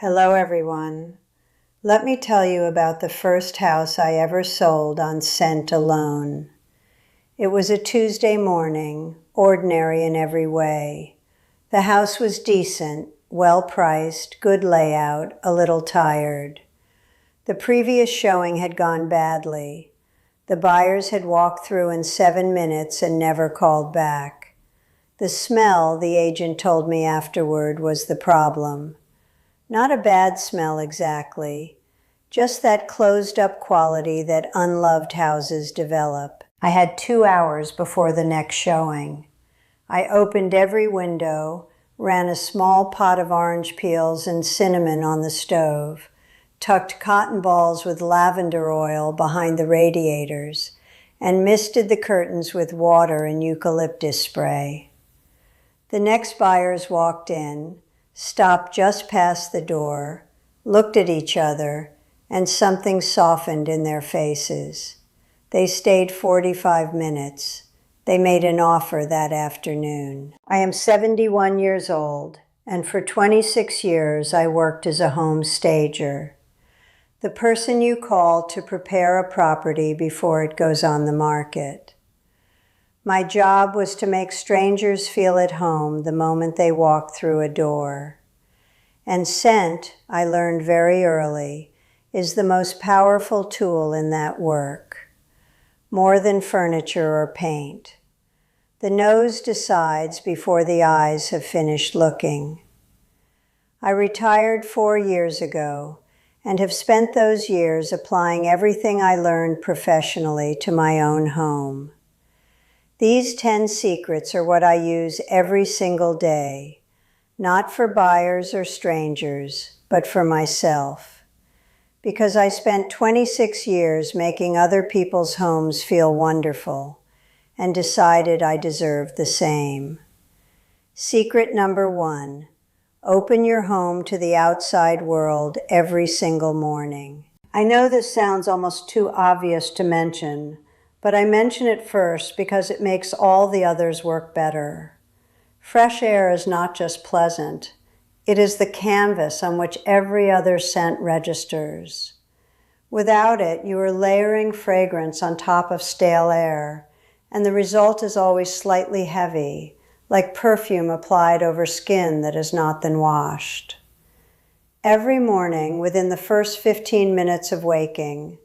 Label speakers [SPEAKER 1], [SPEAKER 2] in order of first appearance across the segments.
[SPEAKER 1] Hello, everyone. Let me tell you about the first house I ever sold on scent alone. It was a Tuesday morning, ordinary in every way. The house was decent, well-priced, good layout, a little tired. The previous showing had gone badly. The buyers had walked through in 7 minutes and never called back. The smell, the agent told me afterward, was the problem. Not a bad smell exactly, just that closed-up quality that unloved houses develop. I had 2 hours before the next showing. I opened every window, ran a small pot of orange peels and cinnamon on the stove, tucked cotton balls with lavender oil behind the radiators, and misted the curtains with water and eucalyptus spray. The next buyers walked in, stopped just past the door, looked at each other, and something softened in their faces. They stayed 45 minutes. They made an offer that afternoon. I am 71 years old, and for 26 years I worked as a home stager. The person you call to prepare a property before it goes on the market. My job was to make strangers feel at home the moment they walked through a door. And scent, I learned very early, is the most powerful tool in that work, more than furniture or paint. The nose decides before the eyes have finished looking. I retired 4 years ago and have spent those years applying everything I learned professionally to my own home. These 10 secrets are what I use every single day, not for buyers or strangers, but for myself. Because I spent 26 years making other people's homes feel wonderful and decided I deserved the same. Secret number 1, open your home to the outside world every single morning. I know this sounds almost too obvious to mention, but I mention it first because it makes all the others work better. Fresh air is not just pleasant. It is the canvas on which every other scent registers. Without it, you are layering fragrance on top of stale air, and the result is always slightly heavy, like perfume applied over skin that has not been washed. Every morning, within the first 15 minutes of waking,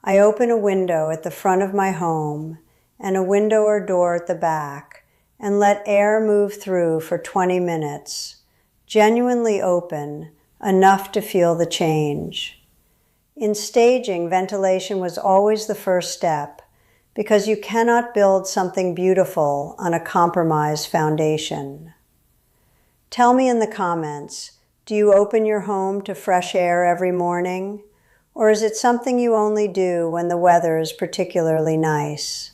[SPEAKER 1] I open a window at the front of my home and a window or door at the back and let air move through for 20 minutes, genuinely open, enough to feel the change. In staging, ventilation was always the first step because you cannot build something beautiful on a compromised foundation. Tell me in the comments, do you open your home to fresh air every morning? Or is it something you only do when the weather is particularly nice?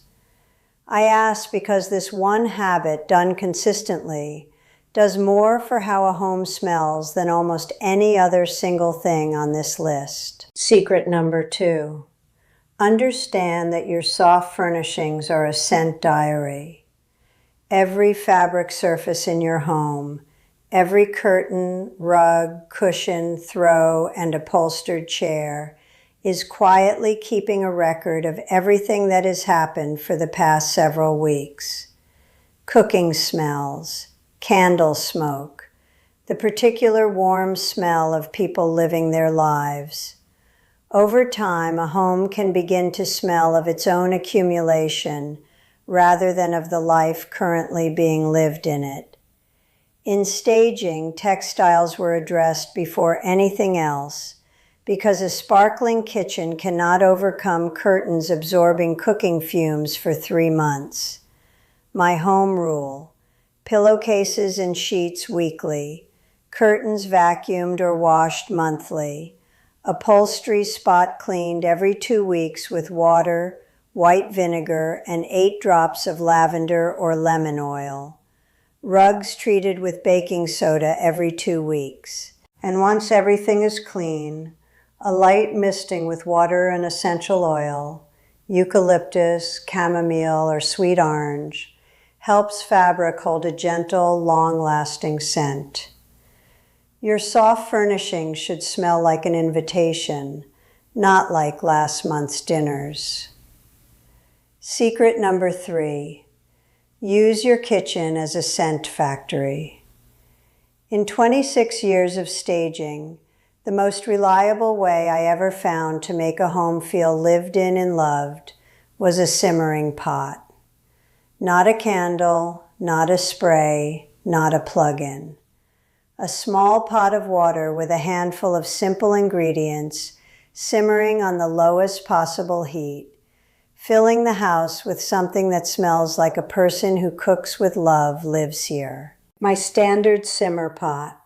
[SPEAKER 1] I ask because this one habit done consistently does more for how a home smells than almost any other single thing on this list. Secret number 2, understand that your soft furnishings are a scent diary. Every fabric surface in your home, every curtain, rug, cushion, throw, and upholstered chair is quietly keeping a record of everything that has happened for the past several weeks. Cooking smells, candle smoke, the particular warm smell of people living their lives. Over time, a home can begin to smell of its own accumulation rather than of the life currently being lived in it. In staging, textiles were addressed before anything else because a sparkling kitchen cannot overcome curtains absorbing cooking fumes for 3 months. My home rule: pillowcases and sheets weekly, curtains vacuumed or washed monthly, upholstery spot cleaned every 2 weeks with water, white vinegar, and 8 drops of lavender or lemon oil. Rugs treated with baking soda every 2 weeks. And once everything is clean, a light misting with water and essential oil, eucalyptus, chamomile, or sweet orange, helps fabric hold a gentle, long-lasting scent. Your soft furnishings should smell like an invitation, not like last month's dinners. Secret number 3. Use your kitchen as a scent factory. In 26 years of staging, the most reliable way I ever found to make a home feel lived in and loved was a simmering pot. Not a candle, not a spray, not a plug-in. A small pot of water with a handful of simple ingredients simmering on the lowest possible heat, filling the house with something that smells like a person who cooks with love lives here. My standard simmer pot: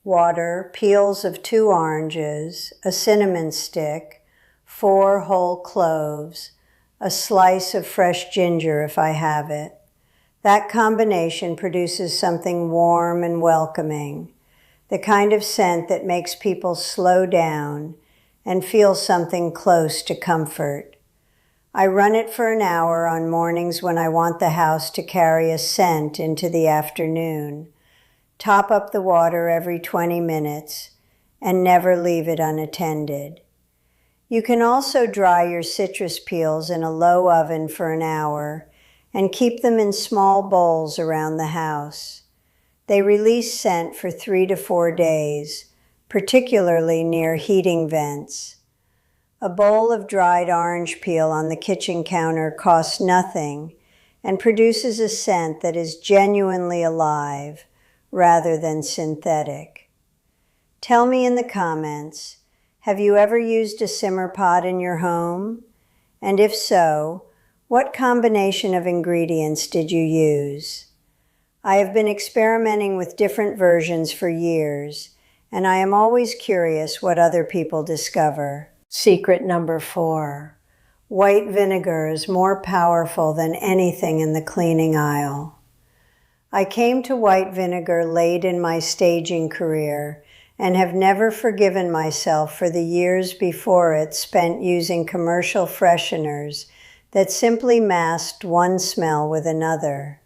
[SPEAKER 1] water, peels of 2 oranges, a cinnamon stick, 4 whole cloves, a slice of fresh ginger if I have it. That combination produces something warm and welcoming, the kind of scent that makes people slow down and feel something close to comfort. I run it for an hour on mornings when I want the house to carry a scent into the afternoon. Top up the water every 20 minutes and never leave it unattended. You can also dry your citrus peels in a low oven for an hour and keep them in small bowls around the house. They release scent for 3 to 4 days, particularly near heating vents. A bowl of dried orange peel on the kitchen counter costs nothing and produces a scent that is genuinely alive rather than synthetic. Tell me in the comments, have you ever used a simmer pot in your home? And if so, what combination of ingredients did you use? I have been experimenting with different versions for years, and I am always curious what other people discover. Secret number 4. White vinegar is more powerful than anything in the cleaning aisle. I came to white vinegar late in my staging career and have never forgiven myself for the years before it spent using commercial fresheners that simply masked one smell with another.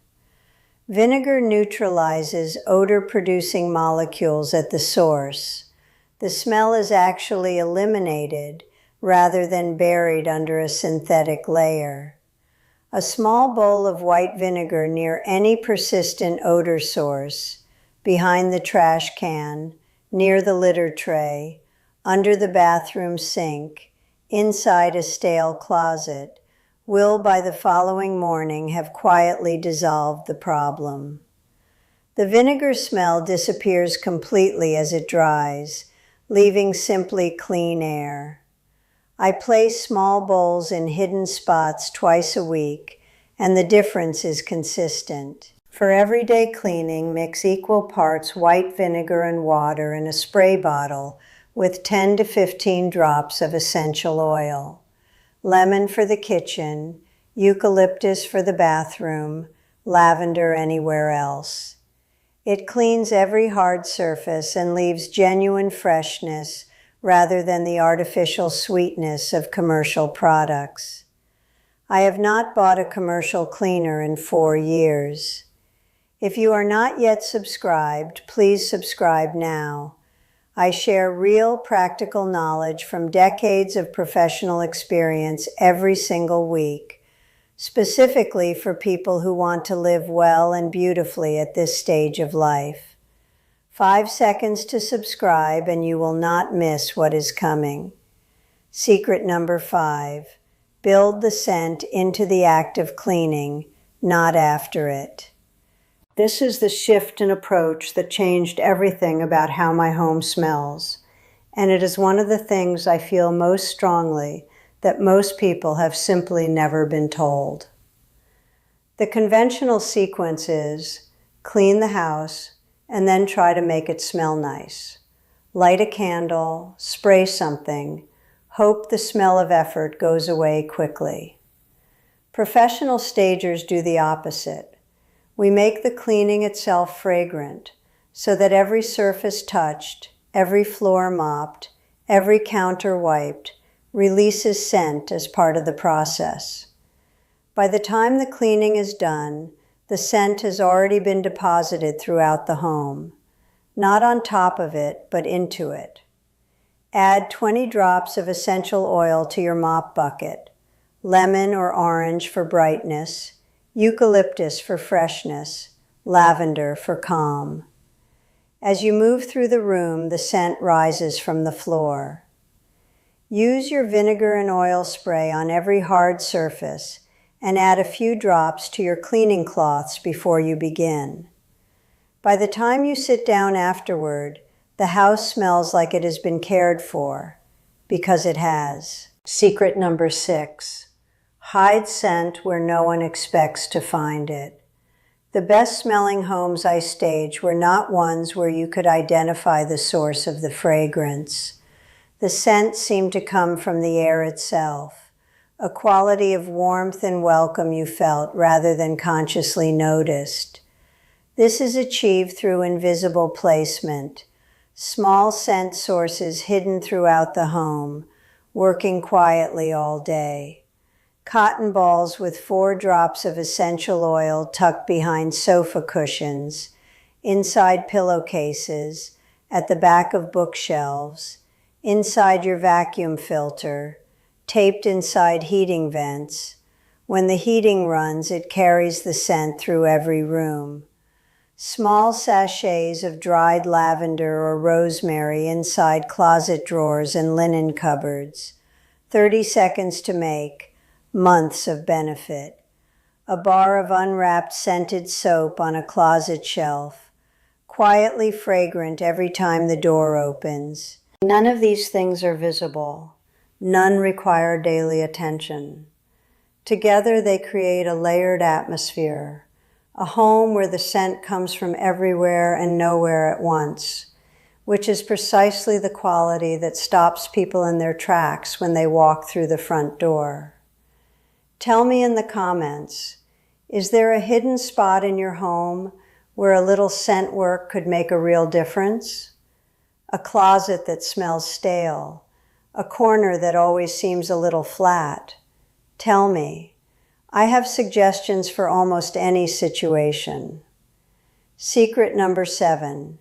[SPEAKER 1] Vinegar neutralizes odor-producing molecules at the source. The smell is actually eliminated rather than buried under a synthetic layer. A small bowl of white vinegar near any persistent odor source, behind the trash can, near the litter tray, under the bathroom sink, inside a stale closet, will by the following morning have quietly dissolved the problem. The vinegar smell disappears completely as it dries, leaving simply clean air. I place small bowls in hidden spots twice a week, and the difference is consistent. For everyday cleaning, mix equal parts white vinegar and water in a spray bottle with 10 to 15 drops of essential oil. Lemon for the kitchen, eucalyptus for the bathroom, lavender anywhere else. It cleans every hard surface and leaves genuine freshness rather than the artificial sweetness of commercial products. I have not bought a commercial cleaner in 4 years. If you are not yet subscribed, please subscribe now. I share real practical knowledge from decades of professional experience every single week, specifically for people who want to live well and beautifully at this stage of life. 5 seconds to subscribe and you will not miss what is coming. Secret number 5. Build the scent into the act of cleaning, not after it. This is the shift in approach that changed everything about how my home smells, and it is one of the things I feel most strongly that most people have simply never been told. The conventional sequence is clean the house and then try to make it smell nice. Light a candle, spray something, hope the smell of effort goes away quickly. Professional stagers do the opposite. We make the cleaning itself fragrant so that every surface touched, every floor mopped, every counter wiped, releases scent as part of the process. By the time the cleaning is done, the scent has already been deposited throughout the home. not on top of it, but into it. Add 20 drops of essential oil to your mop bucket, lemon or orange for brightness, eucalyptus for freshness, lavender for calm. As you move through the room, the scent rises from the floor. Use your vinegar and oil spray on every hard surface and add a few drops to your cleaning cloths before you begin. By the time you sit down afterward, the house smells like it has been cared for, because it has. Secret number 6. Hide scent where no one expects to find it. The best smelling homes I staged were not ones where you could identify the source of the fragrance. The scent seemed to come from the air itself, a quality of warmth and welcome you felt rather than consciously noticed. This is achieved through invisible placement, small scent sources hidden throughout the home, working quietly all day. Cotton balls with 4 drops of essential oil tucked behind sofa cushions, inside pillowcases, at the back of bookshelves, inside your vacuum filter, taped inside heating vents. When the heating runs, it carries the scent through every room. Small sachets of dried lavender or rosemary inside closet drawers and linen cupboards. 30 seconds to make, months of benefit. A bar of unwrapped scented soap on a closet shelf, quietly fragrant every time the door opens. None of these things are visible. None require daily attention. Together they create a layered atmosphere, a home where the scent comes from everywhere and nowhere at once, which is precisely the quality that stops people in their tracks when they walk through the front door. Tell me in the comments, is there a hidden spot in your home where a little scent work could make a real difference? A closet that smells stale, a corner that always seems a little flat. Tell me. I have suggestions for almost any situation. Secret number 7.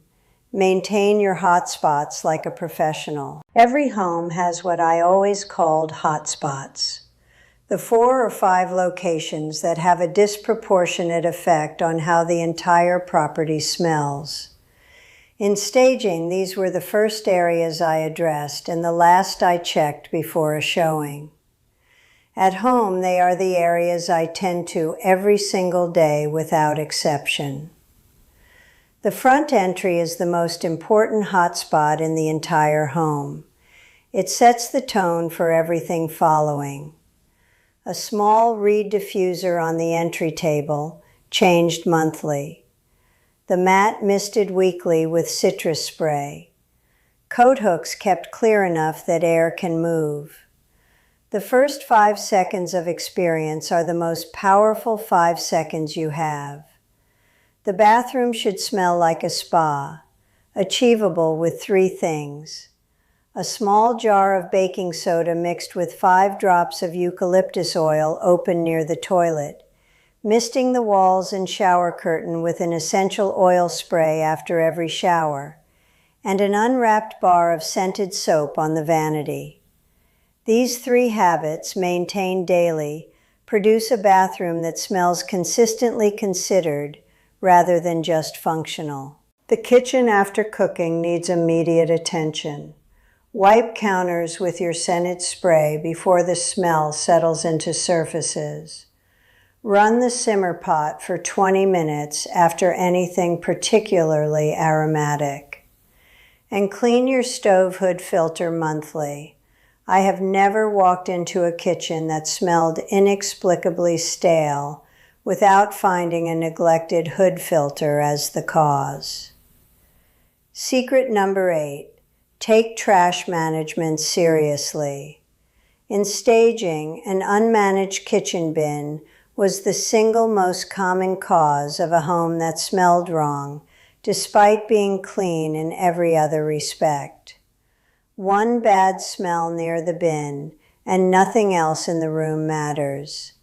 [SPEAKER 1] Maintain your hot spots like a professional. Every home has what I always called hot spots. The 4 or 5 locations that have a disproportionate effect on how the entire property smells. In staging, these were the first areas I addressed and the last I checked before a showing. At home, they are the areas I tend to every single day without exception. The front entry is the most important hotspot in the entire home. It sets the tone for everything following. A small reed diffuser on the entry table, changed monthly. The mat misted weekly with citrus spray. Coat hooks kept clear enough that air can move. The first 5 seconds of experience are the most powerful 5 seconds you have. The bathroom should smell like a spa, achievable with 3 things. A small jar of baking soda mixed with 5 drops of eucalyptus oil open near the toilet, misting the walls and shower curtain with an essential oil spray after every shower, and an unwrapped bar of scented soap on the vanity. These 3 habits, maintained daily, produce a bathroom that smells consistently considered rather than just functional. The kitchen after cooking needs immediate attention. Wipe counters with your scented spray before the smell settles into surfaces. Run the simmer pot for 20 minutes after anything particularly aromatic. And clean your stove hood filter monthly. I have never walked into a kitchen that smelled inexplicably stale without finding a neglected hood filter as the cause. Secret number 8. Take trash management seriously. In staging, an unmanaged kitchen bin was the single most common cause of a home that smelled wrong, despite being clean in every other respect. One bad smell near the bin, and nothing else in the room matters.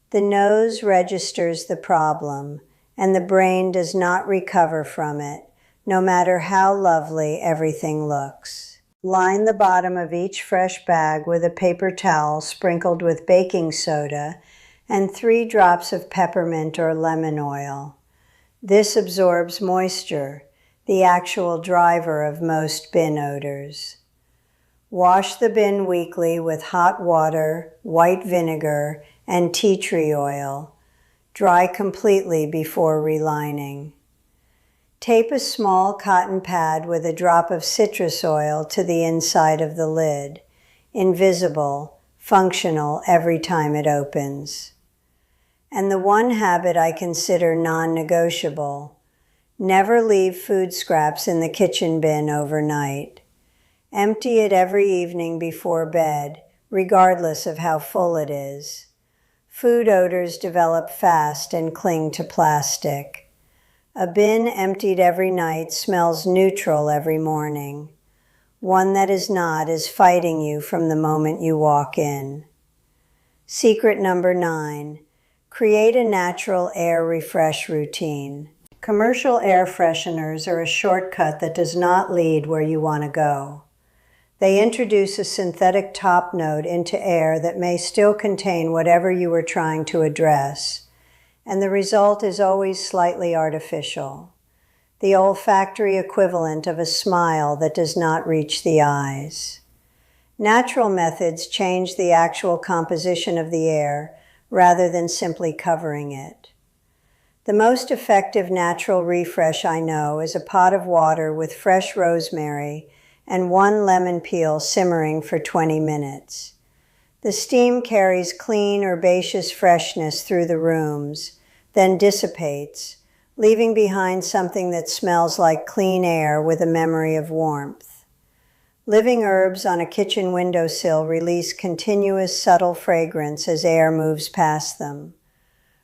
[SPEAKER 1] The nose registers the problem, and the brain does not recover from it, no matter how lovely everything looks. Line the bottom of each fresh bag with a paper towel sprinkled with baking soda and 3 drops of peppermint or lemon oil. This absorbs moisture, the actual driver of most bin odors. Wash the bin weekly with hot water, white vinegar, and tea tree oil. Dry completely before relining. Tape a small cotton pad with a drop of citrus oil to the inside of the lid. Invisible, functional every time it opens. And the one habit I consider non-negotiable: never leave food scraps in the kitchen bin overnight. Empty it every evening before bed, regardless of how full it is. Food odors develop fast and cling to plastic. A bin emptied every night smells neutral every morning. One that is not is fighting you from the moment you walk in. Secret number 9. Create a natural air refresh routine. Commercial air fresheners are a shortcut that does not lead where you want to go. They introduce a synthetic top note into air that may still contain whatever you were trying to address, and the result is always slightly artificial, the olfactory equivalent of a smile that does not reach the eyes. Natural methods change the actual composition of the air rather than simply covering it. The most effective natural refresh I know is a pot of water with fresh rosemary and 1 lemon peel simmering for 20 minutes. The steam carries clean, herbaceous freshness through the rooms, then dissipates, leaving behind something that smells like clean air with a memory of warmth. Living herbs on a kitchen windowsill release continuous subtle fragrance as air moves past them.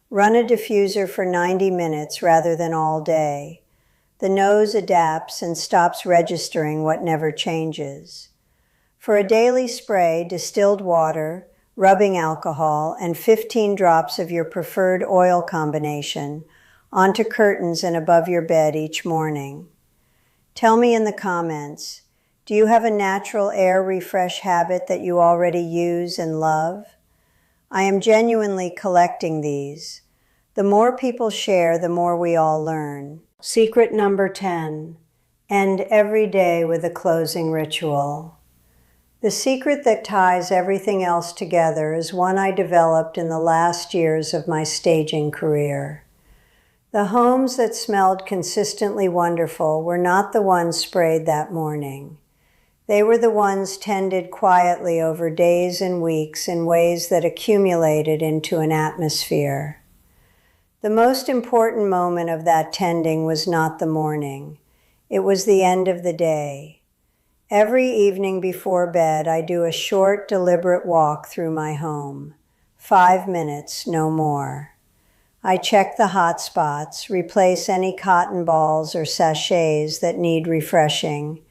[SPEAKER 1] Run a diffuser for 90 minutes rather than all day. The nose adapts and stops registering what never changes. For a daily spray, distilled water, rubbing alcohol, and 15 drops of your preferred oil combination onto curtains and above your bed each morning. Tell me in the comments, do you have a natural air refresh habit that you already use and love? I am genuinely collecting these. The more people share, the more we all learn. Secret number 10. End every day with a closing ritual. The secret that ties everything else together is one I developed in the last years of my staging career. The homes that smelled consistently wonderful were not the ones sprayed that morning. They were the ones tended quietly over days and weeks in ways that accumulated into an atmosphere. The most important moment of that tending was not the morning. It was the end of the day. Every evening before bed, I do a short, deliberate walk through my home. 5 minutes, no more. I check the hot spots, replace any cotton balls or sachets that need refreshing,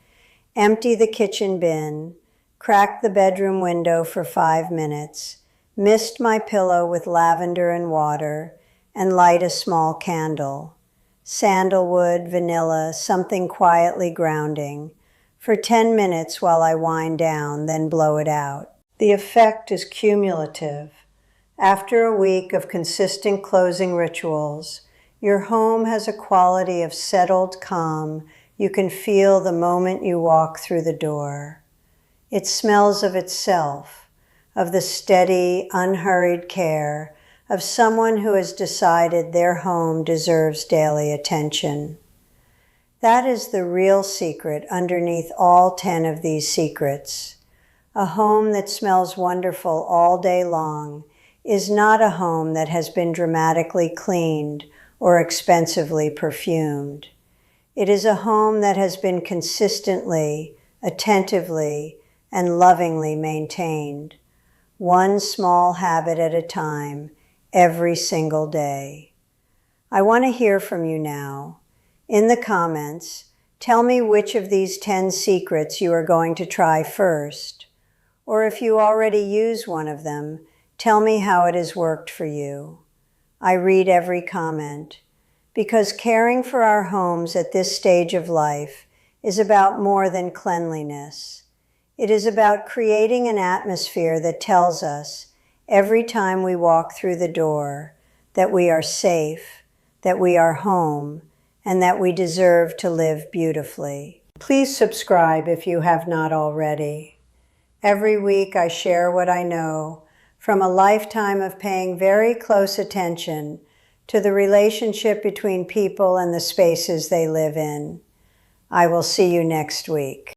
[SPEAKER 1] empty the kitchen bin, crack the bedroom window for 5 minutes, mist my pillow with lavender and water, and light a small candle. Sandalwood, vanilla, something quietly grounding, for 10 minutes while I wind down, then blow it out. The effect is cumulative. After a week of consistent closing rituals, your home has a quality of settled calm you can feel the moment you walk through the door. It smells of itself, of the steady, unhurried care of someone who has decided their home deserves daily attention. That is the real secret underneath all 10 of these secrets. A home that smells wonderful all day long is not a home that has been dramatically cleaned or expensively perfumed. It is a home that has been consistently, attentively, and lovingly maintained, one small habit at a time, every single day. I want to hear from you now. In the comments, tell me which of these 10 secrets you are going to try first. Or if you already use one of them, tell me how it has worked for you. I read every comment. because caring for our homes at this stage of life is about more than cleanliness. It is about creating an atmosphere that tells us every time we walk through the door that we are safe, that we are home, and that we deserve to live beautifully. Please subscribe if you have not already. Every week I share what I know from a lifetime of paying very close attention to the relationship between people and the spaces they live in. I will see you next week.